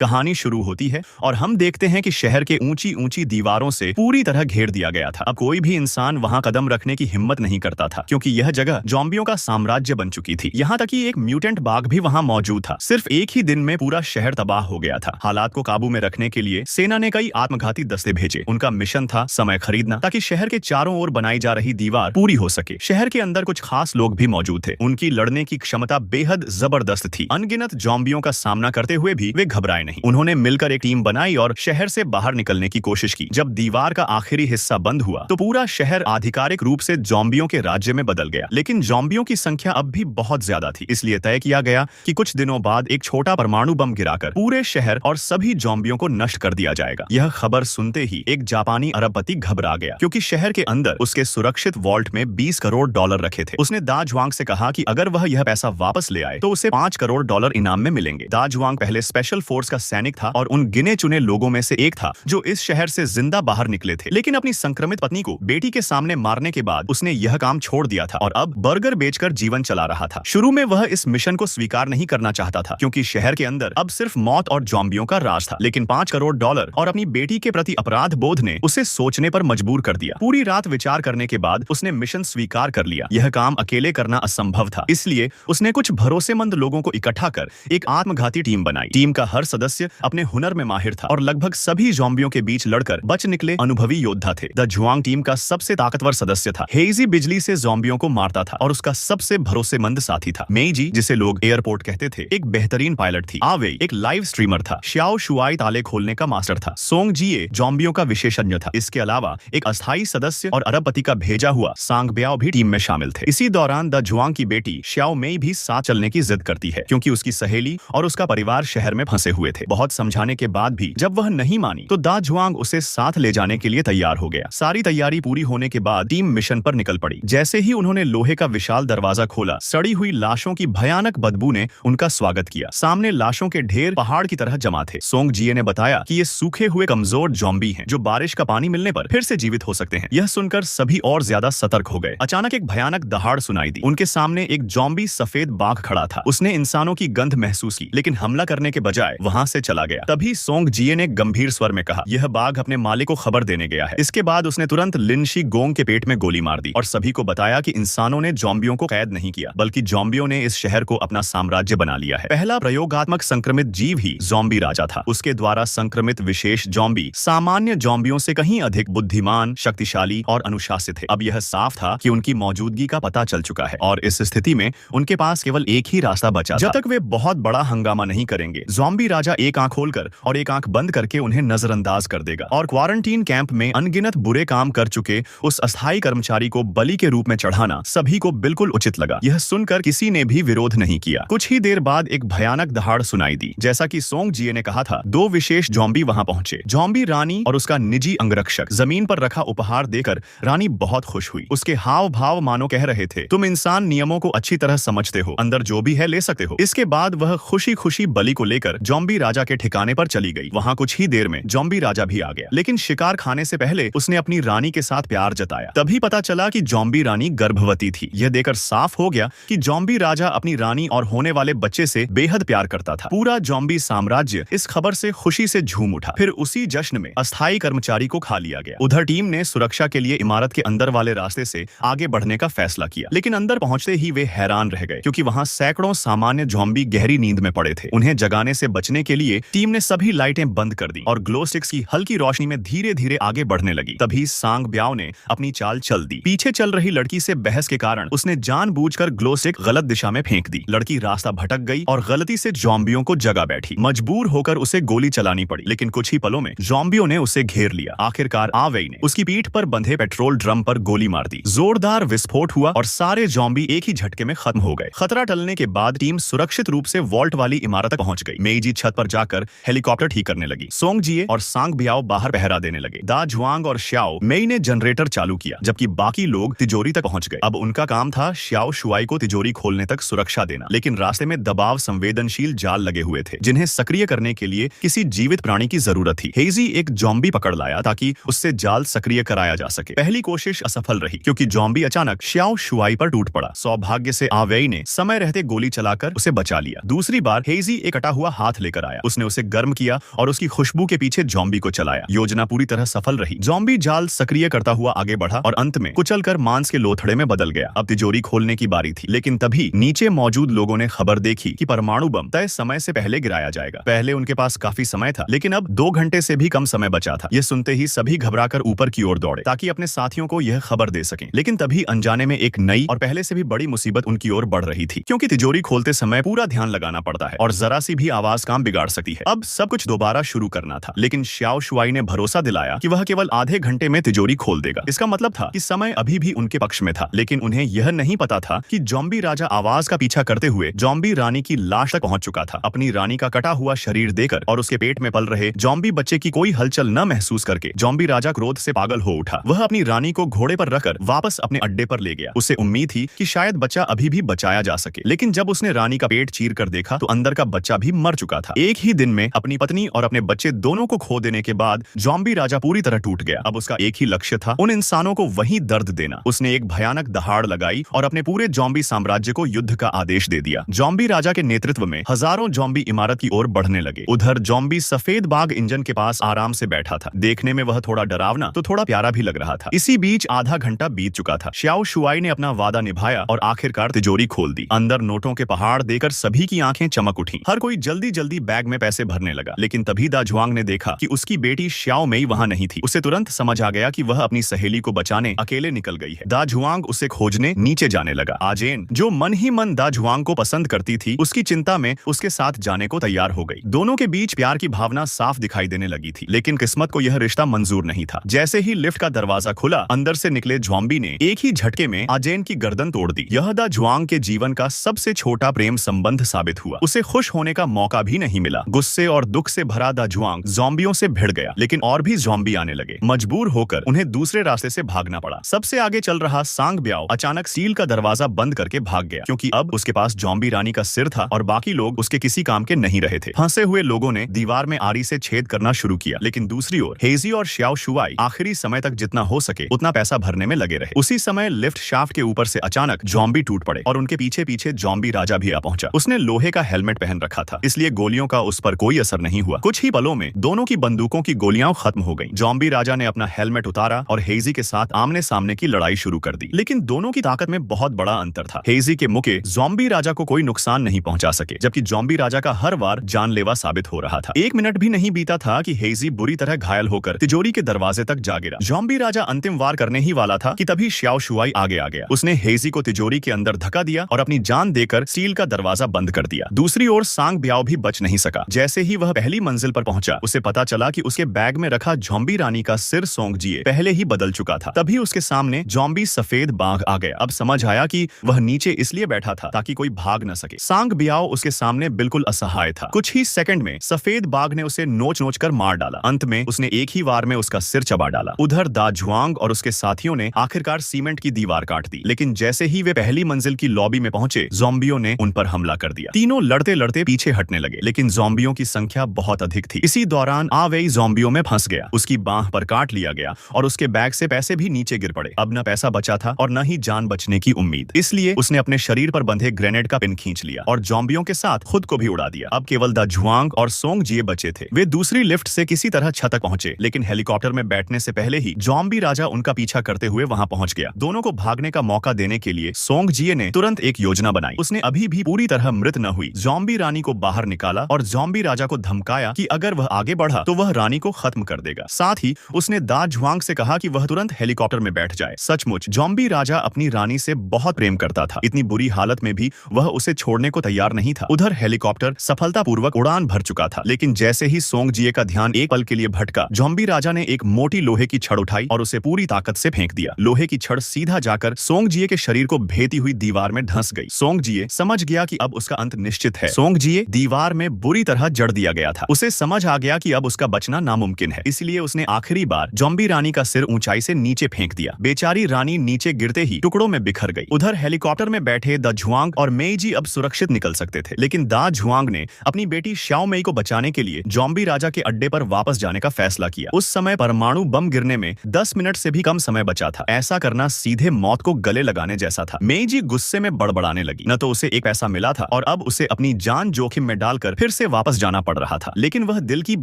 कहानी शुरू होती है और हम देखते हैं कि शहर के ऊंची ऊंची दीवारों से पूरी तरह घेर दिया गया था। अब कोई भी इंसान वहां कदम रखने की हिम्मत नहीं करता था क्योंकि यह जगह ज़ॉम्बियों का साम्राज्य बन चुकी थी। यहाँ तक कि एक म्यूटेंट बाघ भी वहां मौजूद था। सिर्फ एक ही दिन में पूरा शहर तबाह हो गया था। हालात को काबू में रखने के लिए सेना ने कई आत्मघाती दस्ते भेजे। उनका मिशन था समय खरीदना ताकि शहर के चारों ओर बनाई जा रही दीवार पूरी हो सके। शहर के अंदर कुछ खास लोग भी मौजूद थे। उनकी लड़ने की क्षमता बेहद जबरदस्त थी। अनगिनत ज़ॉम्बियों का सामना करते हुए भी वे घबराए नहीं। उन्होंने मिलकर एक टीम बनाई और शहर से बाहर निकलने की कोशिश की। जब दीवार का आखिरी हिस्सा बंद हुआ तो पूरा शहर आधिकारिक रूप से ज़ॉम्बियों के राज्य में बदल गया। लेकिन ज़ॉम्बियों की संख्या अब भी बहुत ज्यादा थी, इसलिए तय किया गया कि कुछ दिनों बाद एक छोटा परमाणु बम गिराकर पूरे शहर और सभी ज़ॉम्बियों को नष्ट कर दिया जाएगा। यह खबर सुनते ही एक जापानी अरबपति घबरा गया क्योंकि शहर के अंदर उसके सुरक्षित वॉल्ट में 20 करोड़ डॉलर रखे थे। उसने दा जुआंग से कहा कि अगर वह यह पैसा वापस ले आए तो उसे 5 करोड़ डॉलर इनाम में मिलेंगे। दा जुआंग पहले स्पेशल फोर्स का सैनिक था और उन गिने चुने लोगों में से एक था जो इस शहर से जिंदा बाहर निकले थे। लेकिन अपनी संक्रमित पत्नी को बेटी के सामने मारने के बाद उसने यह काम छोड़ दिया था और अब बर्गर बेचकर जीवन चला रहा था। शुरू में वह इस मिशन को स्वीकार नहीं करना चाहता था क्योंकि शहर के अंदर अब सिर्फ मौत और ज़ॉम्बियों का राज था। लेकिन 5 करोड़ डॉलर और अपनी बेटी के प्रति अपराध बोध ने उसे सोचने पर मजबूर कर दिया। पूरी रात विचार करने के बाद उसने मिशन स्वीकार कर लिया। यह काम अकेले करना असंभव था, इसलिए उसने कुछ भरोसेमंद लोगों को इकट्ठा कर एक आत्मघाती टीम बनाई। टीम का हर सदस्य अपने हुनर में माहिर था और लगभग सभी ज़ॉम्बियों के बीच लड़कर बच निकले अनुभवी योद्धा थे। द जुआंग टीम का सबसे ताकतवर सदस्य था। हेजी बिजली से ज़ॉम्बियों को मारता था और उसका सबसे भरोसेमंद साथी था। मेईजी, जिसे लोग एयरपोर्ट कहते थे, एक बेहतरीन पायलट थी। आवेई एक लाइव स्ट्रीमर था। श्याओ शुआई ताले खोलने का मास्टर था। सोंग जिए ज़ॉम्बियों का विशेषज्ञ था। इसके अलावा एक अस्थायी सदस्य और अरबपति का भेजा हुआ सांग ब्याओ भी टीम में शामिल थे। इसी दौरान द जुआंग की बेटी श्याओ मेई भी साथ चलने की जिद करती है क्योंकि उसकी सहेली और उसका परिवार शहर में फंसे हुए थे। बहुत समझाने के बाद भी जब वह नहीं मानी तो दा जुआंग उसे साथ ले जाने के लिए तैयार हो गया। सारी तैयारी पूरी होने के बाद टीम मिशन पर निकल पड़ी। जैसे ही उन्होंने लोहे का विशाल दरवाजा खोला, सड़ी हुई लाशों की भयानक बदबू ने उनका स्वागत किया। सामने लाशों के ढेर पहाड़ की तरह जमा थे। सोंग जिए ने बताया कि ये सूखे हुए कमजोर ज़ॉम्बी हैं जो बारिश का पानी मिलने पर फिर से जीवित हो सकते हैं। यह सुनकर सभी और ज्यादा सतर्क हो गए। अचानक एक भयानक दहाड़ सुनाई दी। उनके सामने एक ज़ॉम्बी सफेद बाघ खड़ा था। उसने इंसानों की गंध महसूस की लेकिन हमला करने के बजाय वहां से चला गया। तभी सोंग जिए ने गंभीर स्वर में कहा, यह बाघ अपने मालिक को खबर देने गया है। इसके बाद उसने तुरंत लिन शी गोंग के पेट में गोली मार दी और सभी को बताया कि इंसानों ने ज़ॉम्बियों को कैद नहीं किया बल्कि ज़ॉम्बियों ने इस शहर को अपना साम्राज्य बना लिया है। पहला प्रयोगात्मक संक्रमित जीव ही ज़ॉम्बी राजा था। उसके द्वारा संक्रमित विशेष ज़ॉम्बी सामान्य ज़ॉम्बियों से कहीं अधिक बुद्धिमान, शक्तिशाली और अनुशासित थे। अब यह साफ था कि उनकी मौजूदगी का पता चल चुका है और इस स्थिति में उनके पास केवल एक ही रास्ता बचा जब तक वे बहुत बड़ा हंगामा नहीं करेंगे। ज़ॉम्बी राजा एक आंख खोलकर और एक आंख बंद करके उन्हें नजरअंदाज कर देगा और क्वारंटीन कैंप में अनगिनत बुरे काम कर चुके उस अस्थायी कर्मचारी को बलि के रूप में चढ़ाना सभी को बिल्कुल उचित लगा। यह सुनकर किसी ने भी विरोध नहीं किया। कुछ ही देर बाद एक भयानक दहाड़ सुनाई दी। जैसा कि सोंग जिए ने कहा था, 2 विशेष ज़ॉम्बी वहां पहुंचे। ज़ॉम्बी रानी और उसका निजी अंगरक्षक। जमीन पर रखा उपहार देकर रानी बहुत खुश हुई। उसके हाव भाव मानो कह रहे थे, तुम इंसान नियमों को अच्छी तरह समझते हो, अंदर जो भी है ले सकते हो। इसके बाद वह खुशी खुशी बलि को लेकर ज़ॉम्बी राजा के ठिकाने पर चली गई। वहां कुछ ही देर में ज़ॉम्बी राजा भी आ गया, लेकिन शिकार खाने से पहले उसने अपनी रानी के साथ प्यार जताया। तभी पता चला कि ज़ॉम्बी रानी गर्भवती थी। यह देखकर साफ हो गया कि ज़ॉम्बी राजा अपनी रानी और होने वाले बच्चे से बेहद प्यार करता था। पूरा ज़ॉम्बी साम्राज्य इस खबर से खुशी से झूम उठा। फिर उसी जश्न में अस्थायी कर्मचारी को खा लिया गया। उधर टीम ने सुरक्षा के लिए इमारत के अंदर वाले रास्ते से आगे बढ़ने का फैसला किया, लेकिन अंदर पहुंचते ही वे हैरान रह गए क्योंकि वहां सैकड़ों सामान्य ज़ॉम्बी गहरी नींद में पड़े थे। उन्हें जगाने से बचने के लिए टीम ने सभी लाइटें बंद कर दी और ग्लो स्टिक्स की हल्की रोशनी में धीरे धीरे आगे बढ़ने लगी। तभी सांग ब्याओ ने अपनी चाल चल दी। पीछे चल रही लड़की से बहस के कारण उसने जानबूझकर ग्लो स्टिक गलत दिशा में फेंक दी। लड़की रास्ता भटक गई और गलती से ज़ॉम्बियों को जगा बैठी। मजबूर होकर उसे गोली चलानी पड़ी, लेकिन कुछ ही पलों में ज़ॉम्बियों ने उसे घेर लिया। आखिरकार आवेई ने उसकी पीठ पर बंधे पेट्रोल ड्रम पर गोली मार दी। जोरदार विस्फोट हुआ और सारे ज़ॉम्बी एक ही झटके में खत्म हो गए। खतरा टलने के बाद टीम सुरक्षित रूप से वॉल्ट वाली इमारत तक पहुंच गई। मेईजी छत पर जाकर हेलीकॉप्टर ठीक करने लगी। सोंग जिए और सांग ब्याओ बाहर पहरा देने लगे। दा जुआंग और श्याओ मेई ने जनरेटर चालू किया जबकि बाकी लोग तिजोरी तक पहुंच गए। अब उनका काम था श्याओ शुआई को तिजोरी खोलने तक सुरक्षा देना, लेकिन रास्ते में दबाव संवेदनशील जाल लगे हुए थे जिन्हें सक्रिय करने के लिए किसी जीवित प्राणी की जरूरत थी। हेजी एक ज़ॉम्बी पकड़ लाया ताकि उससे जाल सक्रिय कराया जा सके। पहली कोशिश असफल रही क्योंकि ज़ॉम्बी अचानक श्याओ शुआई पर टूट पड़ा। सौभाग्य से आवेई ने समय रहते गोली चलाकर उसे बचा लिया। दूसरी बार हेजी एक कटा हुआ हाथ लेकर लाया। उसने उसे गर्म किया और उसकी खुशबू के पीछे जॉम्बी को चलाया। योजना पूरी तरह सफल रही। जॉम्बी जाल सक्रिय करता हुआ आगे बढ़ा और अंत में कुचलकर मांस के लोथड़े में बदल गया। अब तिजोरी खोलने की बारी थी, लेकिन तभी नीचे मौजूद लोगों ने खबर देखी कि परमाणु बम तय समय से पहले गिराया जाएगा। पहले उनके पास काफी समय था, लेकिन अब 2 घंटे से भी कम समय बचा था। यह सुनते ही सभी घबराकर ऊपर की ओर दौड़े ताकि अपने साथियों को यह खबर दे सकें। लेकिन तभी अनजाने में एक नई और पहले से भी बड़ी मुसीबत उनकी ओर बढ़ रही थी, क्योंकि तिजोरी खोलते समय पूरा ध्यान लगाना पड़ता है और जरा सी भी आवाज काम बिगाड़ सकती है। अब सब कुछ दोबारा शुरू करना था, लेकिन श्याओ शुआई ने भरोसा दिलाया कि वह केवल आधे घंटे में तिजोरी खोल देगा। इसका मतलब था कि समय अभी भी उनके पक्ष में था, लेकिन उन्हें यह नहीं पता था कि जॉम्बी राजा आवाज का पीछा करते हुए जॉम्बी रानी की लाश तक पहुंच चुका था। अपनी रानी का कटा हुआ शरीर देकर और उसके पेट में पल रहे जॉम्बी बच्चे की कोई हलचल न महसूस करके जॉम्बी राजा क्रोध से पागल हो उठा। वह अपनी रानी को घोड़े पर रखकर वापस अपने अड्डे पर ले गया। उसे उम्मीद थी कि शायद बच्चा अभी भी बचाया जा सके, लेकिन जब उसने रानी का पेट चीर कर देखा तो अंदर का बच्चा भी मर चुका था। एक ही दिन में अपनी पत्नी और अपने बच्चे दोनों को खो देने के बाद जॉम्बी राजा पूरी तरह टूट गया। अब उसका एक ही लक्ष्य था, उन इंसानों को वहीं दर्द देना। उसने एक भयानक दहाड़ लगाई और अपने पूरे जॉम्बी साम्राज्य को युद्ध का आदेश दे दिया। जॉम्बी राजा के नेतृत्व में हजारों जॉम्बी इमारत की ओर बढ़ने लगे। उधर जॉम्बी सफेद बाघ इंजन के पास आराम से बैठा था। देखने में वह थोड़ा डरावना तो थोड़ा प्यारा भी लग रहा था। इसी बीच आधा घंटा बीत चुका था। श्याओ शुआई ने अपना वादा निभाया और आखिरकार तिजोरी खोल दी। अंदर नोटों के पहाड़ देकर सभी की आंखें चमक उठी। हर कोई जल्दी जल्दी बैग में पैसे भरने लगा, लेकिन तभी दा जुआंग ने देखा कि उसकी बेटी श्याओ मेई वहां नहीं थी। उसे तुरंत समझ आ गया कि वह अपनी सहेली को बचाने अकेले निकल गई है। दा जुआंग उसे खोजने नीचे जाने लगा। आजेन, जो मन ही मन दा जुआंग को पसंद करती थी, उसकी चिंता में उसके साथ जाने को तैयार हो गई। दोनों के बीच प्यार की भावना साफ दिखाई देने लगी थी, लेकिन किस्मत को यह रिश्ता मंजूर नहीं था। जैसे ही लिफ्ट का दरवाजा खुला, अंदर से निकले जॉम्बी ने एक ही झटके में आजेन की गर्दन तोड़ दी। यह दा जुआंग के जीवन का सबसे छोटा प्रेम संबंध साबित हुआ। उसे खुश होने का मौका भी नहीं मिला। गुस्से और दुख से भरा दा जुआंग ज़ॉम्बियों से भिड़ गया, लेकिन और भी ज़ॉम्बी आने लगे। मजबूर होकर उन्हें दूसरे रास्ते से भागना पड़ा। सबसे आगे चल रहा सांग ब्याओ अचानक सील का दरवाजा बंद करके भाग गया, क्योंकि अब उसके पास जॉम्बी रानी का सिर था और बाकी लोग उसके किसी काम के नहीं रहे थे। फंसे हुए लोगों ने दीवार में आरी से छेद करना शुरू किया, लेकिन दूसरी ओर हेजी और श्याओ शुआई आखिरी समय तक जितना हो सके उतना पैसा भरने में लगे रहे। उसी समय लिफ्ट शाफ्ट के ऊपर से अचानक जॉम्बी टूट पड़े और उनके पीछे पीछे जॉम्बी राजा भी आ पहुंचा। उसने लोहे का हेलमेट पहन रखा था, इसलिए गोलियों का उस पर कोई असर नहीं हुआ। कुछ ही पलों में दोनों की बंदूकों की गोलियां खत्म हो गईं। जॉम्बी राजा ने अपना हेलमेट उतारा और हेजी के साथ आमने सामने की लड़ाई शुरू कर दी, लेकिन दोनों की ताकत में बहुत बड़ा अंतर था। हेजी के मुक्के जॉम्बी राजा को कोई नुकसान नहीं पहुंचा सके, जबकि जॉम्बी राजा का हर वार जानलेवा साबित हो रहा था। 1 मिनट भी नहीं बीता था कि हेजी बुरी तरह घायल होकर तिजोरी के दरवाजे तक जा गिरा। जॉम्बी राजा अंतिम वार करने ही वाला था कि तभी श्याओ शुआई आगे आ गया। उसने हेजी को तिजोरी के अंदर धक्का दिया और अपनी जान देकर स्टील का दरवाजा बंद कर दिया। दूसरी ओर सांग ब्याओ भी बच नहीं सका। जैसे ही वह पहली मंजिल पर पहुंचा, उसे पता चला कि उसके बैग में रखा जॉम्बी रानी का सिर सोंगजिए पहले ही बदल चुका था। तभी उसके सामने जॉम्बी सफेद बाघ आ गया। अब समझ आया कि वह नीचे इसलिए बैठा था ताकि कोई भाग न सके। सांग ब्याओ उसके सामने बिल्कुल असहाय था। कुछ ही सेकंड में सफेद बाघ ने उसे नोच नोच कर मार डाला। अंत में उसने एक ही वार में उसका सिर चबा डाला। उधर दा जुआंग और उसके साथियों ने आखिरकार सीमेंट की दीवार काट दी, लेकिन जैसे ही वे पहली मंजिल की लॉबी में पहुंचे, ज़ॉम्बियों ने उन पर हमला कर दिया। तीनों लड़ते लड़ते पीछे हटने लगे, लेकिन ज़ॉम्बियों की संख्या बहुत अधिक थी। इसी दौरान आवेई ज़ॉम्बियों में फंस गया। उसकी बांह पर काट लिया गया और उसके बैग से पैसे भी नीचे गिर पड़े। अब न पैसा बचा था और न ही जान बचने की उम्मीद, इसलिए उसने अपने शरीर पर बंधे ग्रेनेड का पिन खींच लिया और ज़ॉम्बियों के साथ खुद को भी उड़ा दिया। अब केवल दा जुआंग और सोंगजिए बचे थे। वे दूसरी लिफ्ट से किसी तरह छत तक पहुंचे, लेकिन हेलीकॉप्टर में बैठने से पहले ही जॉम्बी राजा उनका पीछा करते हुए वहां पहुंच गया। दोनों को भागने का मौका देने के लिए सोंगजिए ने तुरंत एक योजना बनाई। उसने अभी भी पूरी तरह मृत न हुई जॉम्बी रानी को बाहर निकाला और जॉम्बी राजा को धमकाया कि अगर वह आगे बढ़ा तो वह रानी को खत्म कर देगा। साथ ही उसने दा जुआंग से कहा कि वह तुरंत हेलीकॉप्टर में बैठ जाए। सचमुच जॉम्बी राजा अपनी रानी से बहुत प्रेम करता था। इतनी बुरी हालत में भी वह उसे छोड़ने को तैयार नहीं था। उधर हेलीकॉप्टर सफलतापूर्वक उड़ान भर चुका था, लेकिन जैसे ही सोंगजिए का ध्यान एक पल के लिए भटका, जॉम्बी राजा ने एक मोटी लोहे की छड़ उठाई और उसे पूरी ताकत से फेंक दिया। लोहे की छड़ सीधा जाकर सोंगजिए के शरीर को भेती हुई दीवार में धंस गई। सोंगजिए समझ गया कि अब उसका अंत निश्चित है। सोंगजिए दीवार में बुरी तरह जड़ दिया गया था। उसे समझ आ गया कि अब उसका बचना नामुमकिन है, इसलिए उसने आखिरी बार जॉम्बी रानी का सिर ऊंचाई से नीचे फेंक दिया। बेचारी रानी नीचे गिरते ही टुकड़ों में बिखर गई। उधर हेलीकॉप्टर में बैठे दा जुआंग और मेईजी अब सुरक्षित निकल सकते थे, लेकिन दा जुआंग ने अपनी बेटी श्याओ मेई को बचाने के लिए जॉम्बी राजा के अड्डे पर वापस जाने का फैसला किया। उस समय परमाणु बम गिरने में 10 मिनट से भी कम समय बचा था। ऐसा करना सीधे मौत को गले लगाने जैसा था। मेईजी गुस्से में बड़बड़ाने लगी। न तो उसे एक पैसा मिला था और अब उसे अपनी जान जोखिम में डालकर फिर उसे वापस जाना पड़ रहा था, लेकिन वह दिल की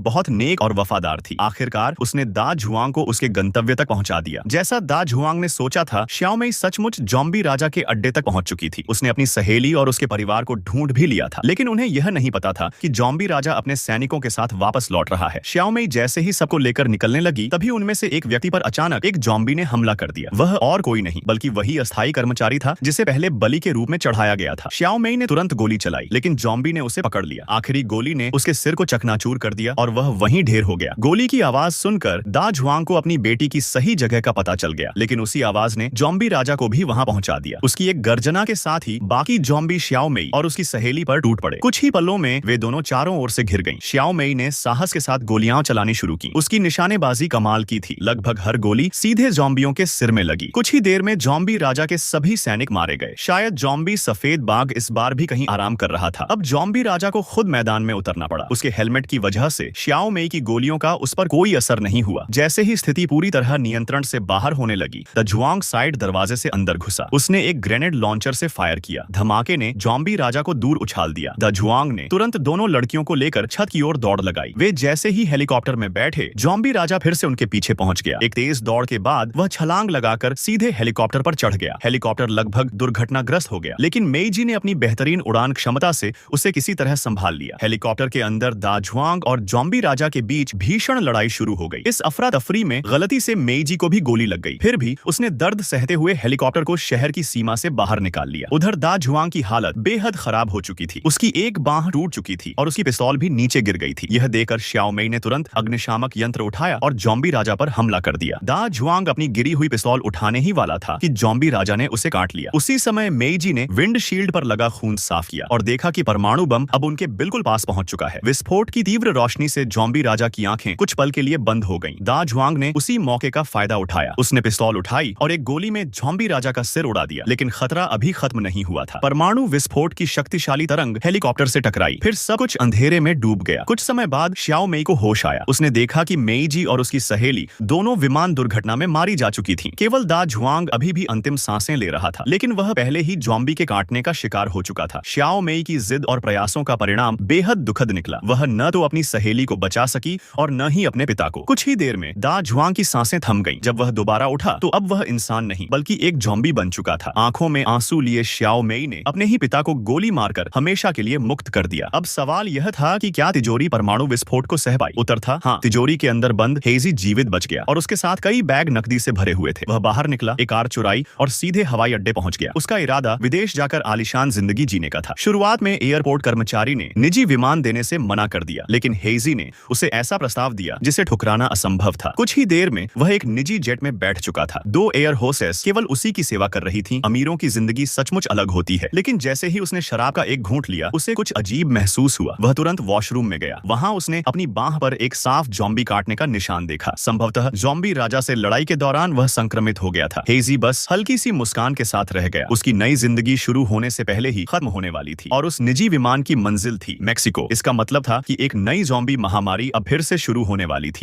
बहुत नेक और वफादार थी। आखिरकार उसने दा झुआंग को उसके गंतव्य तक पहुंचा दिया। जैसा दा झुआंग ने सोचा था, श्याओ मेई सचमुच जॉम्बी राजा के अड्डे तक पहुंच चुकी थी। उसने अपनी सहेली और उसके परिवार को ढूंढ भी लिया था, लेकिन उन्हें यह नहीं पता था कि जॉम्बी राजा अपने सैनिकों के साथ वापस लौट रहा है। श्याओ मेई जैसे ही सबको लेकर निकलने लगी, तभी उनमें से एक व्यक्ति पर अचानक एक जॉम्बी ने हमला कर दिया। वह और कोई नहीं बल्कि वही अस्थायी कर्मचारी था जिसे पहले बलि के रूप में चढ़ाया गया था। श्याओ मेई ने तुरंत गोली चलाई, लेकिन जॉम्बी ने उसे पकड़ लिया। आखिरी गोली ने उसके सिर को चकनाचूर कर दिया और वह वहीं ढेर हो गया। गोली की आवाज सुनकर दा झुआंग को अपनी बेटी की सही जगह का पता चल गया, लेकिन उसी आवाज ने जॉम्बी राजा को भी वहां पहुंचा दिया। उसकी एक गर्जना के साथ ही बाकी जॉम्बी श्याओ मेई और उसकी सहेली पर टूट पड़े। कुछ ही पलों में वे दोनों चारों ओर से घिर गईं। श्याओ मेई ने साहस के साथ गोलियां चलानी शुरू की। उसकी निशानेबाजी कमाल की थी। लगभग हर गोली सीधे जॉम्बियों के सिर में लगी। कुछ ही देर में जॉम्बी राजा के सभी सैनिक मारे गए। शायद जॉम्बी सफेद बाघ इस बार भी कहीं आराम कर रहा था। अब जॉम्बी राजा को खुद मैदान में उतरना पड़ा। उसके हेलमेट की वजह से श्याओ मेई की गोलियों का उस पर कोई असर नहीं हुआ। जैसे ही स्थिति पूरी तरह नियंत्रण से बाहर होने लगी, द झुआंग साइड दरवाजे से अंदर घुसा। उसने एक ग्रेनेड लॉन्चर से फायर किया। धमाके ने जॉम्बी राजा को दूर उछाल दिया। द झुआंग ने तुरंत दोनों लड़कियों को लेकर छत की ओर दौड़ लगाई। वे जैसे ही हेलीकॉप्टर में बैठे, जॉम्बी राजा फिर से उनके पीछे पहुंच गया। एक तेज दौड़ के बाद वह छलांग लगाकर सीधे हेलीकॉप्टर पर चढ़ गया। हेलीकॉप्टर लगभग दुर्घटनाग्रस्त हो गया, लेकिन मेईजी ने अपनी बेहतरीन उड़ान क्षमता से उसे किसी तरह संभाल लिया। हेलीकॉप्टर के अंदर दा झुआंग और जॉम्बी राजा के बीच भीषण लड़ाई शुरू हो गई। इस अफरा तफरी में गलती से मेईजी को भी गोली लग गई। फिर भी उसने दर्द सहते हुए हेलीकॉप्टर को शहर की सीमा से बाहर निकाल लिया। उधर दा झुआंग की हालत बेहद खराब हो चुकी थी। उसकी एक बांह टूट चुकी थी और उसकी पिस्तौल भी नीचे गिर गई थी। यह देखकर श्याओ मेई ने तुरंत अग्निशामक यंत्र उठाया और जॉम्बी राजा पर हमला कर दिया। दा झुआंग अपनी गिरी हुई पिस्तौल उठाने ही वाला था कि जॉम्बी राजा ने उसे काट लिया। उसी समय मेईजी ने विंडशील्ड पर लगा खून साफ किया और देखा कि परमाणु बम अब उनके बिल्कुल पास पहुंच चुका है। विस्फोट की तीव्र रोशनी से जॉम्बी राजा की आंखें कुछ पल के लिए बंद हो गईं। दा झुआंग ने उसी मौके का फायदा उठाया। उसने पिस्तौल उठाई और एक गोली में जॉम्बी राजा का सिर उड़ा दिया, लेकिन खतरा अभी खत्म नहीं हुआ था। परमाणु विस्फोट की शक्तिशाली तरंग हेलीकॉप्टर से टकराई। फिर सब कुछ अंधेरे में डूब गया। कुछ समय बाद श्याओ मेई को होश आया। उसने देखा कि मेईजी और उसकी सहेली दोनों विमान दुर्घटना में मारी जा चुकी थी। केवल दा झुआंग अभी भी अंतिम सांसें ले रहा था, लेकिन वह पहले ही जॉम्बी के काटने का शिकार हो चुका था। श्याओ मेई की जिद और प्रयासों का परिणाम बेहद दुखद निकला। वह न तो अपनी सहेली को बचा सकी और न ही अपने पिता को। कुछ ही देर में दा झुआंग की सांसें थम गईं। जब वह दोबारा उठा तो अब वह इंसान नहीं बल्कि एक जॉम्बी बन चुका था। आंखों में आंसू लिए श्याओ मेई ने अपने ही पिता को गोली मारकर हमेशा के लिए मुक्त कर दिया। अब सवाल यह था कि क्या तिजोरी परमाणु विस्फोट को सह पाई? उत्तर था हाँ। तिजोरी के अंदर बंद हेजी जीवित बच गया और उसके साथ कई बैग नकदी से भरे हुए थे। वह बाहर निकला, एक कार चुराई और सीधे हवाई अड्डे पहुंच गया। उसका इरादा विदेश जाकर आलीशान जिंदगी जीने का था। शुरुआत में एयरपोर्ट कर्मचारी ने निजी विमान देने से मना कर दिया, लेकिन हेजी ने उसे ऐसा प्रस्ताव दिया जिसे ठुकराना असंभव था। कुछ ही देर में वह एक निजी जेट में बैठ चुका था। 2 एयर होस्टेस केवल उसी की सेवा कर रही थी। अमीरों की जिंदगी सचमुच अलग होती है, लेकिन जैसे ही उसने शराब का एक घूंट लिया, उसे कुछ अजीब महसूस हुआ। वह तुरंत वॉशरूम में गया। वहां उसने अपनी बांह पर एक साफ जॉम्बी काटने का निशान देखा। संभवतः जॉम्बी राजा से लड़ाई के दौरान वह संक्रमित हो गया था। हेजी बस हल्की सी मुस्कान के साथ रह गया। उसकी नई जिंदगी शुरू होने से पहले ही खत्म होने वाली थी और उस निजी विमान की मंजिल थी मैक्सिको। इसका मतलब था कि एक नई जॉम्बी महामारी अब फिर से शुरू होने वाली थी।